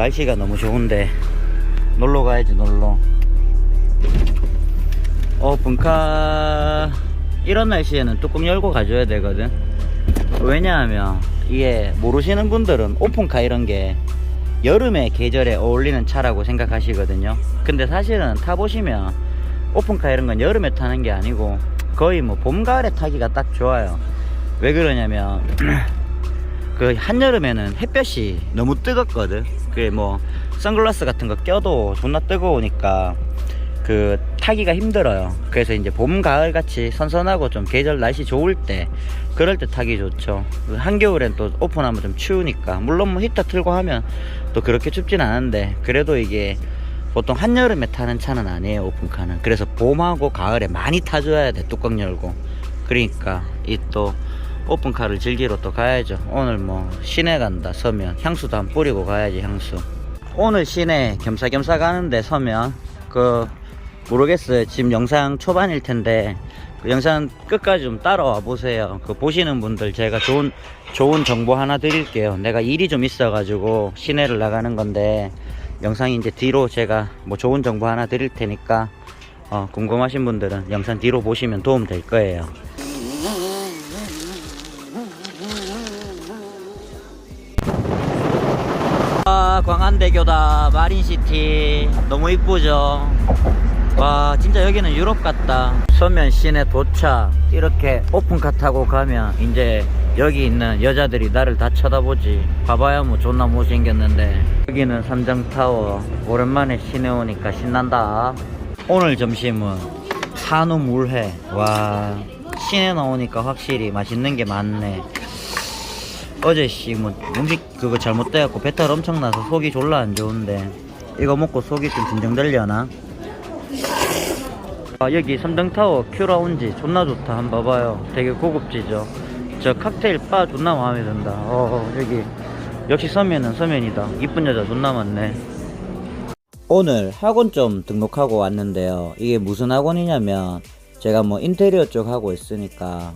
날씨가 너무 좋은데 놀러 가야지. 놀러. 오픈카 이런 날씨에는 뚜껑 열고 가줘야 되거든. 왜냐하면 이게 모르시는 분들은 오픈카 이런 게 여름의 계절에 어울리는 차라고 생각하시거든요. 근데 사실은 타보시면 오픈카 이런 건 여름에 타는 게 아니고 거의 뭐 봄, 가을에 타기가 딱 좋아요. 왜 그러냐면 그 한여름에는 햇볕이 너무 뜨겁거든. 그게 뭐 선글라스 같은 거 껴도 존나 뜨거우니까 그 타기가 힘들어요. 그래서 이제 봄, 가을 같이 선선하고 좀 계절 날씨 좋을 때 그럴 때 타기 좋죠. 한겨울엔 또 오픈하면 좀 추우니까. 물론 뭐 히터 틀고 하면 또 그렇게 춥진 않은데 그래도 이게 보통 한여름에 타는 차는 아니에요, 오픈카는. 그래서 봄하고 가을에 많이 타줘야 돼, 뚜껑 열고. 그러니까 이 또 오픈카를 즐기러 또 가야죠. 오늘 뭐 시내 간다 서면 향수도 한 뿌리고 가야지. 향수 오늘 시내 겸사겸사 가는데 서면 그 모르겠어요. 지금 영상 초반일 텐데 그 영상 끝까지 좀 따라와 보세요. 그 보시는 분들 제가 좋은 정보 하나 드릴게요. 내가 일이 좀 있어 가지고 시내를 나가는 건데 영상이 이제 뒤로 제가 뭐 좋은 정보 하나 드릴 테니까 궁금하신 분들은 영상 뒤로 보시면 도움 될 거예요. 광안대교다. 마린시티 너무 이쁘죠. 와, 진짜 여기는 유럽 같다. 서면 시내 도착. 이렇게 오픈카 타고 가면 이제 여기 있는 여자들이 나를 다 쳐다보지. 봐봐야 뭐 존나 못생겼는데. 여기는 삼정타워. 오랜만에 시내 오니까 신난다. 오늘 점심은 한우 물회. 와, 시내 나오니까 확실히 맛있는 게 많네. 어제 뭐 음식 그거 잘못돼갖고 배탈 엄청 나서 속이 졸라 안 좋은데 이거 먹고 속이 좀 진정되려나? 여기 삼정타워 큐라운지 존나 좋다. 한번 봐봐요. 되게 고급지죠. 저 칵테일 바 존나 마음에 든다. 여기 역시 서면은 서면이다. 이쁜 여자 존나 많네. 오늘 학원 좀 등록하고 왔는데요. 이게 무슨 학원이냐면 제가 뭐 인테리어 쪽 하고 있으니까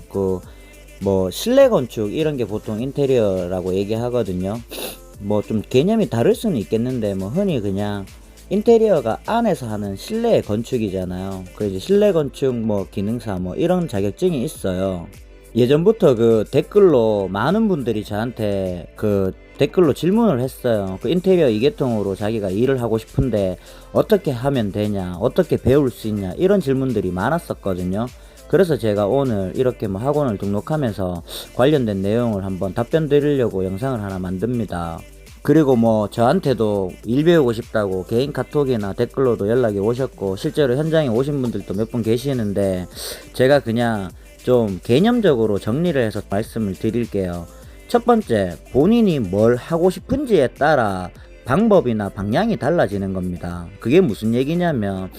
뭐 실내 건축 이런 게 보통 인테리어라고 얘기하거든요. 뭐 좀 개념이 다를 수는 있겠는데 뭐 흔히 그냥 인테리어가 안에서 하는 실내 건축이잖아요. 그래서 실내 건축 뭐 기능사 뭐 이런 자격증이 있어요. 예전부터 그 댓글로 많은 분들이 저한테 그 댓글로 질문을 했어요. 그 인테리어 이계통으로 자기가 일을 하고 싶은데 어떻게 하면 되냐, 어떻게 배울 수 있냐, 이런 질문들이 많았었거든요. 그래서 제가 오늘 이렇게 뭐 학원을 등록하면서 관련된 내용을 한번 답변 드리려고 영상을 하나 만듭니다. 그리고 뭐 저한테도 일 배우고 싶다고 개인 카톡이나 댓글로도 연락이 오셨고 실제로 현장에 오신 분들도 몇 분 계시는데 제가 그냥 좀 개념적으로 정리를 해서 말씀을 드릴게요. 첫 번째, 본인이 뭘 하고 싶은지에 따라 방법이나 방향이 달라지는 겁니다. 그게 무슨 얘기냐면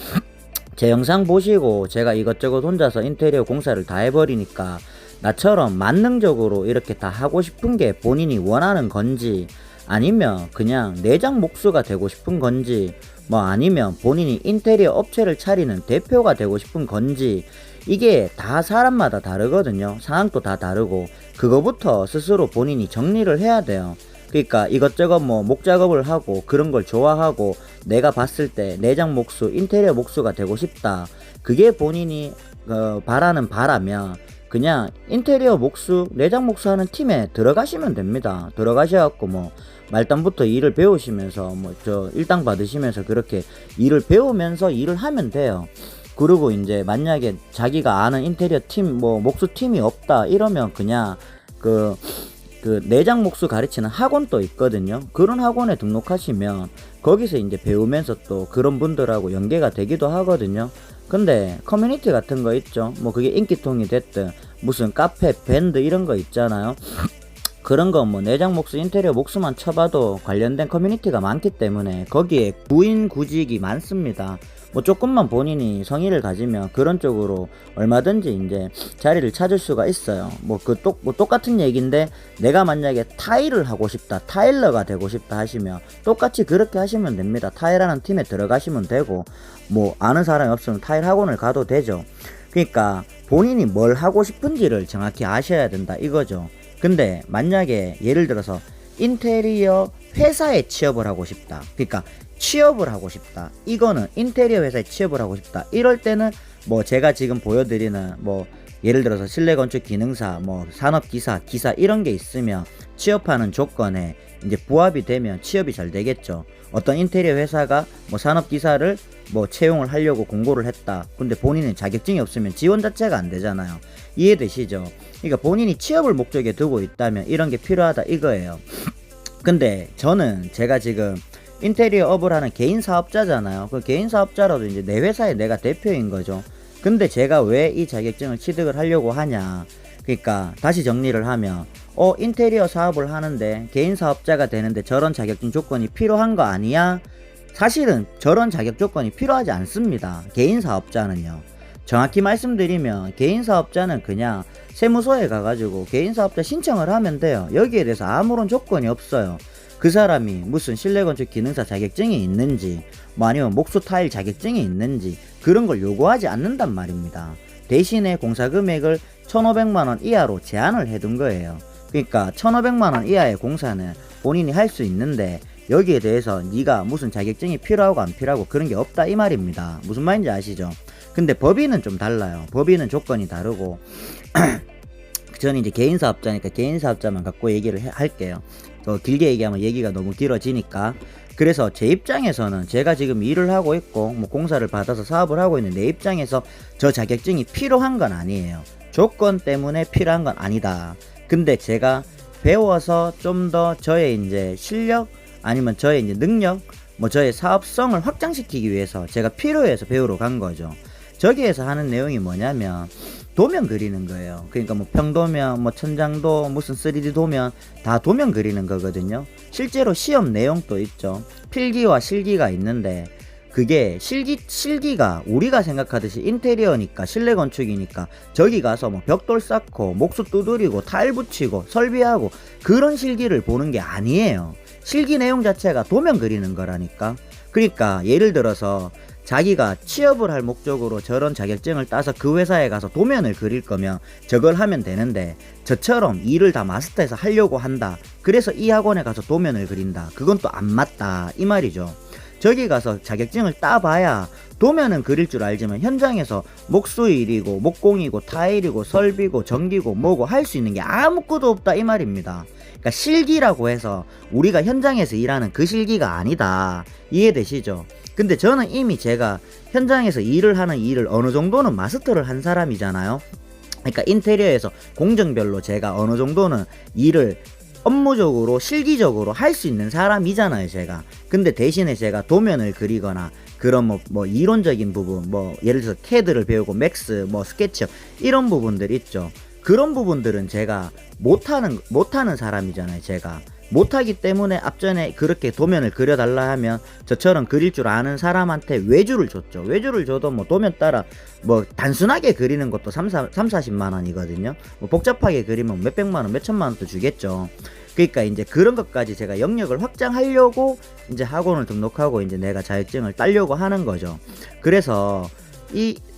제 영상 보시고 제가 이것저것 혼자서 인테리어 공사를 다 해버리니까 나처럼 만능적으로 이렇게 다 하고 싶은 게 본인이 원하는 건지, 아니면 그냥 내장 목수가 되고 싶은 건지, 뭐 아니면 본인이 인테리어 업체를 차리는 대표가 되고 싶은 건지, 이게 다 사람마다 다르거든요. 상황도 다 다르고 그거부터 스스로 본인이 정리를 해야 돼요. 그러니까 이것저것 뭐 목작업을 하고 그런 걸 좋아하고 내가 봤을 때 내장 목수, 인테리어 목수가 되고 싶다. 그게 본인이 바라는 바라면 그냥 인테리어 목수, 내장 목수 하는 팀에 들어가시면 됩니다. 들어가셔갖고 뭐 말단부터 일을 배우시면서 뭐 저 일당 받으시면서 그렇게 일을 배우면서 일을 하면 돼요. 그리고 이제 만약에 자기가 아는 인테리어 팀, 뭐 목수 팀이 없다 이러면 그냥 그 내장 목수 가르치는 학원도 있거든요. 그런 학원에 등록하시면 거기서 이제 배우면서 또 그런 분들하고 연계가 되기도 하거든요. 근데 커뮤니티 같은 거 있죠. 뭐 그게 인기통이 됐든 무슨 카페, 밴드 이런 거 있잖아요. 그런 거 뭐 내장 목수, 인테리어 목수만 쳐봐도 관련된 커뮤니티가 많기 때문에 거기에 구인구직이 많습니다. 뭐 조금만 본인이 성의를 가지면 그런 쪽으로 얼마든지 이제 자리를 찾을 수가 있어요. 뭐 똑같은 얘기인데 내가 만약에 타일을 하고 싶다, 타일러가 되고 싶다 하시면 똑같이 그렇게 하시면 됩니다. 타일하는 팀에 들어가시면 되고, 뭐 아는 사람이 없으면 타일 학원을 가도 되죠. 그러니까 본인이 뭘 하고 싶은지를 정확히 아셔야 된다 이거죠. 근데 만약에 예를 들어서 인테리어 회사에 취업을 하고 싶다. 그러니까 취업을 하고 싶다. 이거는 인테리어 회사에 취업을 하고 싶다. 이럴 때는 뭐 제가 지금 보여드리는 뭐 예를 들어서 실내 건축 기능사, 뭐 산업기사, 기사 이런 게 있으면 취업하는 조건에 이제 부합이 되면 취업이 잘 되겠죠. 어떤 인테리어 회사가 뭐 산업기사를 뭐 채용을 하려고 공고를 했다. 근데 본인은 자격증이 없으면 지원 자체가 안 되잖아요. 이해되시죠? 그러니까 본인이 취업을 목적에 두고 있다면 이런 게 필요하다 이거예요. 근데 저는 제가 지금 인테리어 업을 하는 개인 사업자잖아요. 그 개인 사업자라도 이제 내 회사에 내가 대표인 거죠. 근데 제가 왜 이 자격증을 취득을 하려고 하냐. 그러니까 다시 정리를 하면 인테리어 사업을 하는데 개인 사업자가 되는데 저런 자격증 조건이 필요한 거 아니야? 사실은 저런 자격 조건이 필요하지 않습니다. 개인 사업자는요. 정확히 말씀드리면 개인 사업자는 그냥 세무서에 가가지고 개인 사업자 신청을 하면 돼요. 여기에 대해서 아무런 조건이 없어요. 그 사람이 무슨 실내건축 기능사 자격증이 있는지 뭐 아니면 목수 타일 자격증이 있는지 그런 걸 요구하지 않는단 말입니다. 대신에 공사 금액을 1,500만원 이하로 제한을 해둔 거예요. 그러니까 1,500만원 이하의 공사는 본인이 할 수 있는데 여기에 대해서 네가 무슨 자격증이 필요하고 안 필요하고 그런 게 없다 이 말입니다. 무슨 말인지 아시죠? 근데 법인은 좀 달라요. 법인은 조건이 다르고 저는 이제 개인 사업자니까 개인 사업자만 갖고 얘기를 할게요. 길게 얘기하면 얘기가 너무 길어지니까. 그래서 제 입장에서는 제가 지금 일을 하고 있고 뭐 공사를 받아서 사업을 하고 있는 내 입장에서 저 자격증이 필요한 건 아니에요. 조건 때문에 필요한 건 아니다. 근데 제가 배워서 좀 더 저의 이제 실력 아니면 저의 이제 능력 뭐 저의 사업성을 확장시키기 위해서 제가 필요해서 배우러 간 거죠. 저기에서 하는 내용이 뭐냐면 도면 그리는 거예요. 그러니까 뭐 평도면 뭐 천장도 무슨 3D 도면 다 도면 그리는 거거든요. 실제로 시험 내용도 있죠. 필기와 실기가 있는데 그게 실기가 우리가 생각하듯이 인테리어니까 실내 건축이니까 저기 가서 뭐 벽돌 쌓고 목수 두드리고 타일 붙이고 설비하고 그런 실기를 보는 게 아니에요. 실기 내용 자체가 도면 그리는 거라니까. 그러니까 예를 들어서 자기가 취업을 할 목적으로 저런 자격증을 따서 그 회사에 가서 도면을 그릴 거면 저걸 하면 되는데 저처럼 일을 다 마스터해서 하려고 한다. 그래서 이 학원에 가서 도면을 그린다. 그건 또 안 맞다 이 말이죠. 저기 가서 자격증을 따봐야 도면은 그릴 줄 알지만 현장에서 목수 일이고 목공이고 타일이고 설비고 전기고 뭐고 할 수 있는 게 아무것도 없다 이 말입니다. 그러니까 실기라고 해서 우리가 현장에서 일하는 그 실기가 아니다. 이해되시죠? 근데 저는 이미 제가 현장에서 일을 하는 일을 어느 정도는 마스터를 한 사람이잖아요. 그러니까 인테리어에서 공정별로 제가 어느 정도는 일을 업무적으로 실기적으로 할 수 있는 사람이잖아요 제가. 근데 대신에 제가 도면을 그리거나 그런 뭐 이론적인 부분 뭐 예를 들어서 CAD를 배우고 맥스 뭐 스케치업 이런 부분들 있죠. 그런 부분들은 제가 못하는 사람이잖아요 제가. 못하기 때문에 앞전에 그렇게 도면을 그려달라 하면 저처럼 그릴 줄 아는 사람한테 외주를 줬죠. 외주를 줘도 뭐 도면 따라 뭐 단순하게 그리는 것도 40만원이거든요. 뭐 복잡하게 그리면 몇백만원, 몇천만원도 주겠죠. 그러니까 이제 그런 것까지 제가 영역을 확장하려고 이제 학원을 등록하고 이제 내가 자격증을 따려고 하는 거죠. 그래서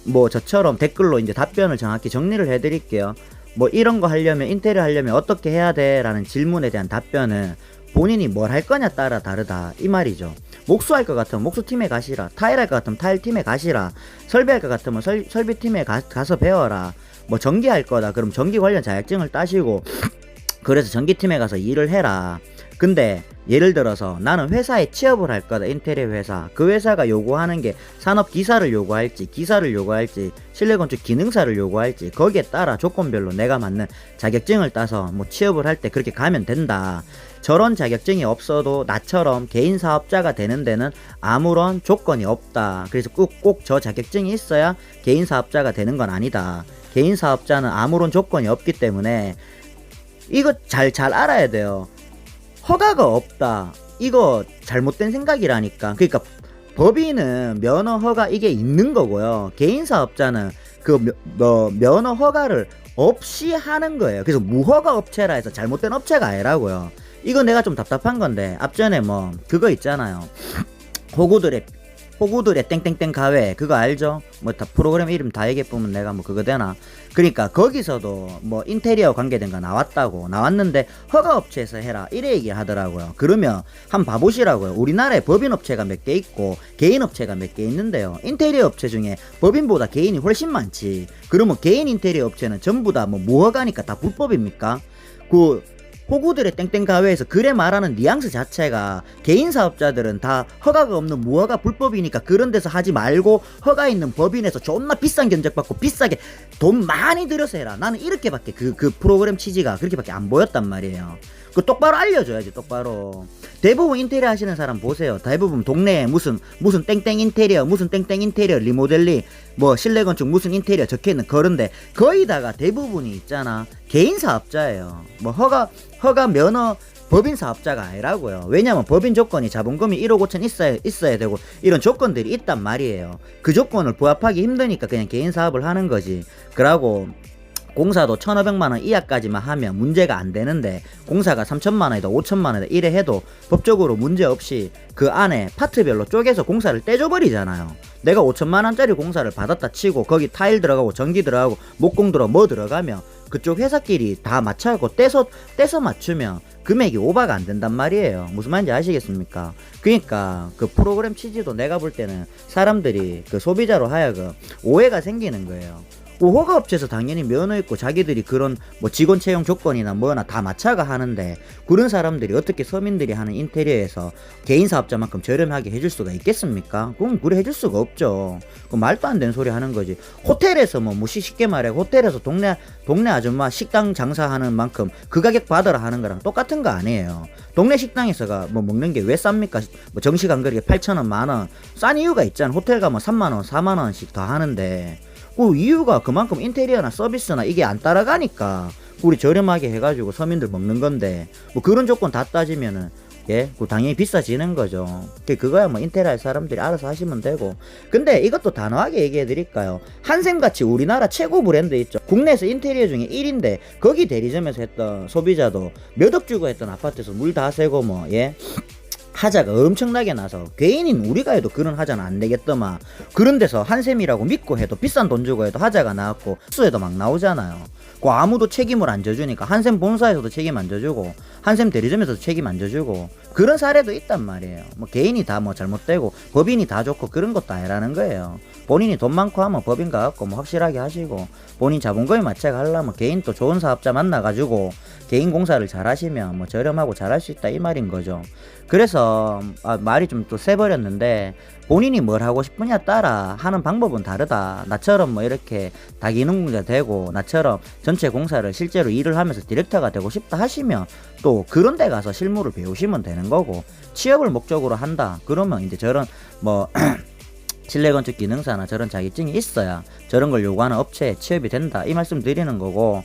뭐 저처럼 댓글로 이제 답변을 정확히 정리를 해드릴게요. 뭐 이런 거 하려면 인테리어 하려면 어떻게 해야 돼? 라는 질문에 대한 답변은 본인이 뭘 할 거냐 따라 다르다 이 말이죠. 목수 할 것 같으면 목수팀에 가시라. 타일 할 것 같으면 타일팀에 가시라. 설비 할 것 같으면 설비팀에 가서 배워라. 뭐 전기 할 거다 그럼 전기 관련 자격증을 따시고 그래서 전기팀에 가서 일을 해라. 근데 예를 들어서 나는 회사에 취업을 할 거다. 인테리어 회사. 그 회사가 요구하는 게 산업기사를 요구할지 기사를 요구할지 실내건축 기능사를 요구할지 거기에 따라 조건별로 내가 맞는 자격증을 따서 뭐 취업을 할 때 그렇게 가면 된다. 저런 자격증이 없어도 나처럼 개인 사업자가 되는 데는 아무런 조건이 없다. 그래서 꼭 저 자격증이 있어야 개인 사업자가 되는 건 아니다. 개인 사업자는 아무런 조건이 없기 때문에 이거 잘 알아야 돼요. 허가가 없다. 이거 잘못된 생각이라니까. 그러니까 법인은 면허 허가 이게 있는 거고요. 개인 사업자는 그 면허 허가를 없이 하는 거예요. 그래서 무허가 업체라 해서 잘못된 업체가 아니라고요. 이거 내가 좀 답답한 건데 앞전에 뭐 그거 있잖아요. 호구들의 호구들의 땡땡땡 가외 그거 알죠? 뭐 다 프로그램 이름 다 얘기해보면 내가 뭐 그거 되나? 그러니까 거기서도 뭐 인테리어 관계된 거 나왔는데 허가업체에서 해라 이래 얘기를 하더라고요. 그러면 한번 봐보시라고요. 우리나라에 법인업체가 몇 개 있고 개인업체가 몇 개 있는데요. 인테리어 업체 중에 법인보다 개인이 훨씬 많지. 그러면 개인 인테리어 업체는 전부 다 뭐 무허가니까 다 불법입니까? 그 호구들의 땡땡 가외에서 그래 말하는 뉘앙스 자체가 개인 사업자들은 다 허가가 없는 무허가 불법이니까 그런 데서 하지 말고 허가 있는 법인에서 존나 비싼 견적받고 비싸게 돈 많이 들여서 해라. 나는 이렇게밖에 그 프로그램 취지가 그렇게밖에 안 보였단 말이에요. 그 똑바로 알려줘야지 똑바로. 대부분 인테리어 하시는 사람 보세요. 대부분 동네에 무슨 땡땡 인테리어 무슨 땡땡 인테리어 리모델링 뭐 실내 건축 무슨 인테리어 적혀있는 그런데 거의 다가 대부분이 있잖아 개인 사업자예요. 뭐 허가 면허 법인 사업자가 아니라고요. 왜냐면 법인 조건이 자본금이 1억 5천 있어야 되고 이런 조건들이 있단 말이에요. 그 조건을 부합하기 힘드니까 그냥 개인 사업을 하는 거지. 그러고 공사도 1,500만원 이하까지만 하면 문제가 안 되는데 공사가 3,000만원이다 5,000만원이다 이래 해도 법적으로 문제없이 그 안에 파트별로 쪼개서 공사를 떼줘버리잖아요. 내가 5,000만원짜리 공사를 받았다 치고 거기 타일 들어가고 전기 들어가고 목공 들어가고 뭐 들어가면 그쪽 회사끼리 다 맞춰갖고 떼서 맞추면 금액이 오버가 안 된단 말이에요. 무슨 말인지 아시겠습니까? 그러니까 그 프로그램 취지도 내가 볼 때는 사람들이 그 소비자로 하여금 오해가 생기는 거예요. 호가업체에서 당연히 면허 있고 자기들이 그런 뭐 직원 채용 조건이나 뭐나 다 맞춰가 하는데 그런 사람들이 어떻게 서민들이 하는 인테리어에서 개인 사업자만큼 저렴하게 해줄 수가 있겠습니까? 그럼 그래 해줄 수가 없죠. 그 말도 안 되는 소리 하는 거지. 호텔에서 뭐 쉽게 말해 호텔에서 동네 아줌마 식당 장사하는 만큼 그 가격 받으라 하는 거랑 똑같은 거 아니에요. 동네 식당에서가 뭐 먹는 게 왜 쌉니까? 뭐 정식 안 그렇게 8,000원 만원 싼 이유가 있잖아. 호텔 가면 3만원 4만원씩 더 하는데 그 이유가 그만큼 인테리어나 서비스나 이게 안 따라가니까 우리 저렴하게 해가지고 서민들 먹는 건데 뭐 그런 조건 다 따지면은 예, 그 당연히 비싸지는 거죠. 그거야 뭐 인테리어 할 사람들이 알아서 하시면 되고. 근데 이것도 단호하게 얘기해 드릴까요? 한샘같이 우리나라 최고 브랜드 있죠. 국내에서 인테리어 중에 1인데 거기 대리점에서 했던 소비자도 몇 억 주고 했던 아파트에서 물 다 새고 뭐 예. 하자가 엄청나게 나서 개인인 우리가 해도 그런 하자는 안 되겠더만 그런 데서 한샘이라고 믿고 해도 비싼 돈 주고 해도 하자가 나왔고 수에도 막 나오잖아요. 그 아무도 책임을 안 져주니까 한샘 본사에서도 책임 안 져주고 한샘 대리점에서도 책임 안 져주고 그런 사례도 있단 말이에요. 뭐 개인이 다 뭐 잘못되고 법인이 다 좋고 그런 것도 아니라는 거예요. 본인이 돈 많고 하면 법인 가갖고 뭐 확실하게 하시고 본인 자본금에 맞춰가 하려면 개인 또 좋은 사업자 만나가지고 개인 공사를 잘 하시면 뭐 저렴하고 잘할 수 있다 이 말인 거죠. 그래서 말이 좀 또 세버렸는데 본인이 뭘 하고 싶으냐 따라 하는 방법은 다르다. 나처럼 뭐 이렇게 다기능공자 되고 나처럼 전체 공사를 실제로 일을 하면서 디렉터가 되고 싶다 하시면 또 그런 데 가서 실무를 배우시면 되는 거고 취업을 목적으로 한다 그러면 이제 저런 뭐 실내건축 기능사나 저런 자격증이 있어야 저런 걸 요구하는 업체에 취업이 된다 이 말씀 드리는 거고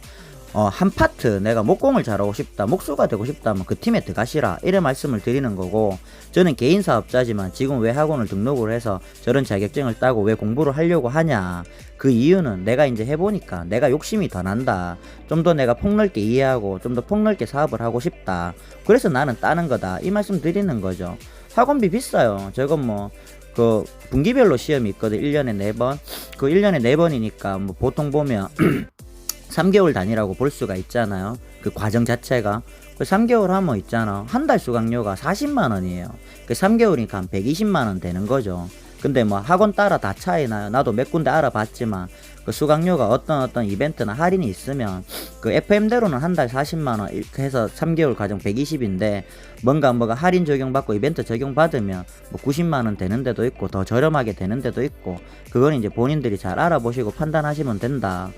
한 파트 내가 목공을 잘하고 싶다 목수가 되고 싶다면 그 팀에 들어가시라 이래 말씀을 드리는 거고 저는 개인 사업자지만 지금 왜 학원을 등록을 해서 저런 자격증을 따고 왜 공부를 하려고 하냐 그 이유는 내가 이제 해보니까 내가 욕심이 더 난다 좀 더 내가 폭넓게 이해하고 좀 더 폭넓게 사업을 하고 싶다 그래서 나는 따는 거다 이 말씀 드리는 거죠. 학원비 비싸요. 저건 뭐 그 분기별로 시험이 있거든. 1년에 4번 그 1년에 4번이니까 뭐 보통 보면 3개월 단위라고 볼 수가 있잖아요. 그 과정 자체가 그 3개월 하면 있잖아 한 달 수강료가 40만원이에요 그 3개월이니까 한 120만원 되는 거죠. 근데 뭐 학원 따라 다 차이 나요. 나도 몇 군데 알아봤지만 그 수강료가 어떤 이벤트나 할인이 있으면 그 FM대로는 한 달 40만원 이렇게 해서 3개월 과정 120인데 뭔가 할인 적용받고 이벤트 적용받으면 뭐 90만원 되는 데도 있고 더 저렴하게 되는 데도 있고 그건 이제 본인들이 잘 알아보시고 판단하시면 된다.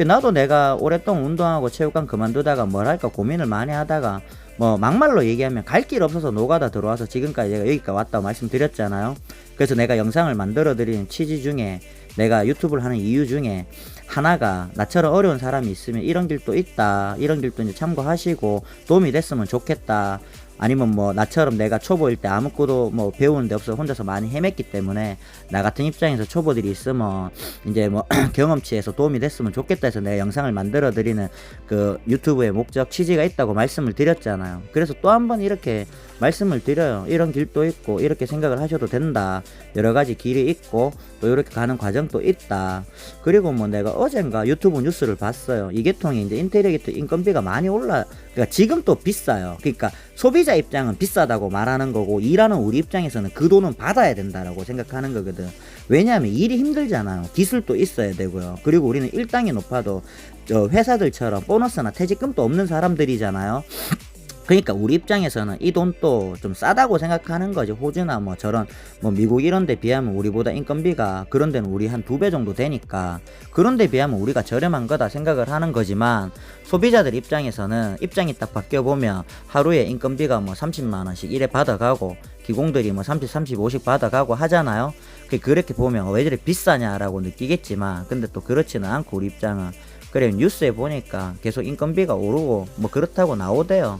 나도 내가 오랫동안 운동하고 체육관 그만두다가 뭘 할까 고민을 많이 하다가 뭐 막말로 얘기하면 갈 길 없어서 노가다 들어와서 지금까지 내가 여기까지 왔다고 말씀드렸잖아요. 그래서 내가 영상을 만들어 드리는 취지 중에 내가 유튜브를 하는 이유 중에 하나가 나처럼 어려운 사람이 있으면 이런 길도 있다 이런 길도 이제 참고하시고 도움이 됐으면 좋겠다 아니면 뭐 나처럼 내가 초보일 때 아무것도 뭐 배우는 데 없어 혼자서 많이 헤맸기 때문에 나 같은 입장에서 초보들이 있으면 이제 뭐 경험치에서 도움이 됐으면 좋겠다 해서 내가 영상을 만들어 드리는 그 유튜브의 목적 취지가 있다고 말씀을 드렸잖아요. 그래서 또 한 번 이렇게 말씀을 드려요. 이런 길도 있고 이렇게 생각을 하셔도 된다. 여러 가지 길이 있고 또 이렇게 가는 과정도 있다. 그리고 뭐 내가 어젠가 유튜브 뉴스를 봤어요. 이 계통이 이제 인테리어 계통 인건비가 많이 그러니까 지금 또 비싸요. 그러니까 소비자 입장은 비싸다고 말하는 거고 일하는 우리 입장에서는 그 돈은 받아야 된다라고 생각하는 거거든. 왜냐하면 일이 힘들잖아요. 기술도 있어야 되고요. 그리고 우리는 일당이 높아도 저 회사들처럼 보너스나 퇴직금도 없는 사람들이잖아요. 그러니까 우리 입장에서는 이 돈도 좀 싸다고 생각하는 거지. 호주나 뭐 저런 뭐 미국 이런 데 비하면 우리보다 인건비가 그런 데는 우리 한 2배 정도 되니까 그런 데 비하면 우리가 저렴한 거다 생각을 하는 거지만 소비자들 입장에서는 입장이 딱 바뀌어 보면 하루에 인건비가 뭐 30만 원씩 이래 받아가고 기공들이 뭐 30, 50 받아가고 하잖아요. 그렇게 보면 왜 저래 비싸냐라고 느끼겠지만 근데 또 그렇지는 않고 우리 입장은 그래 뉴스에 보니까 계속 인건비가 오르고 뭐 그렇다고 나오대요.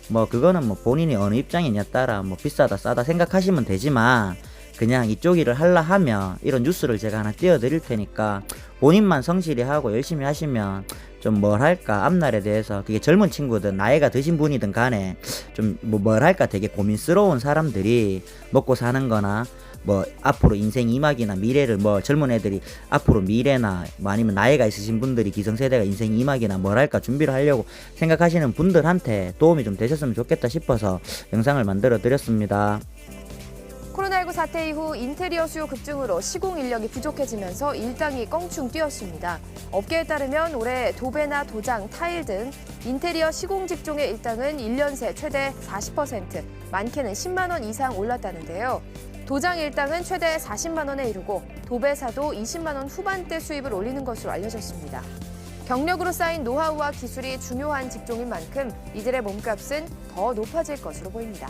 뭐 그거는 뭐 본인이 어느 입장이냐 따라 뭐 비싸다 싸다 생각하시면 되지만 그냥 이쪽 일을 하려 하면 이런 뉴스를 제가 하나 띄워드릴 테니까 본인만 성실히 하고 열심히 하시면 좀 뭐랄까 앞날에 대해서 그게 젊은 친구든 나이가 드신 분이든 간에 좀 뭐랄까 되게 고민스러운 사람들이 먹고 사는 거나 뭐 앞으로 인생 이막이나 미래를 뭐 젊은 애들이 앞으로 미래나 뭐 아니면 나이가 있으신 분들이 기성세대가 인생 이막이나 뭐랄까 준비를 하려고 생각하시는 분들한테 도움이 좀 되셨으면 좋겠다 싶어서 영상을 만들어 드렸습니다. 코로나19 사태 이후 인테리어 수요 급증으로 시공 인력이 부족해지면서 일당이 껑충 뛰었습니다. 업계에 따르면 올해 도배나 도장, 타일 등 인테리어 시공 직종의 일당은 1년 새 최대 40%, 많게는 10만 원 이상 올랐다는데요. 도장 일당은 최대 40만 원에 이르고 도배사도 20만 원 후반대 수입을 올리는 것으로 알려졌습니다. 경력으로 쌓인 노하우와 기술이 중요한 직종인 만큼 이들의 몸값은 더 높아질 것으로 보입니다.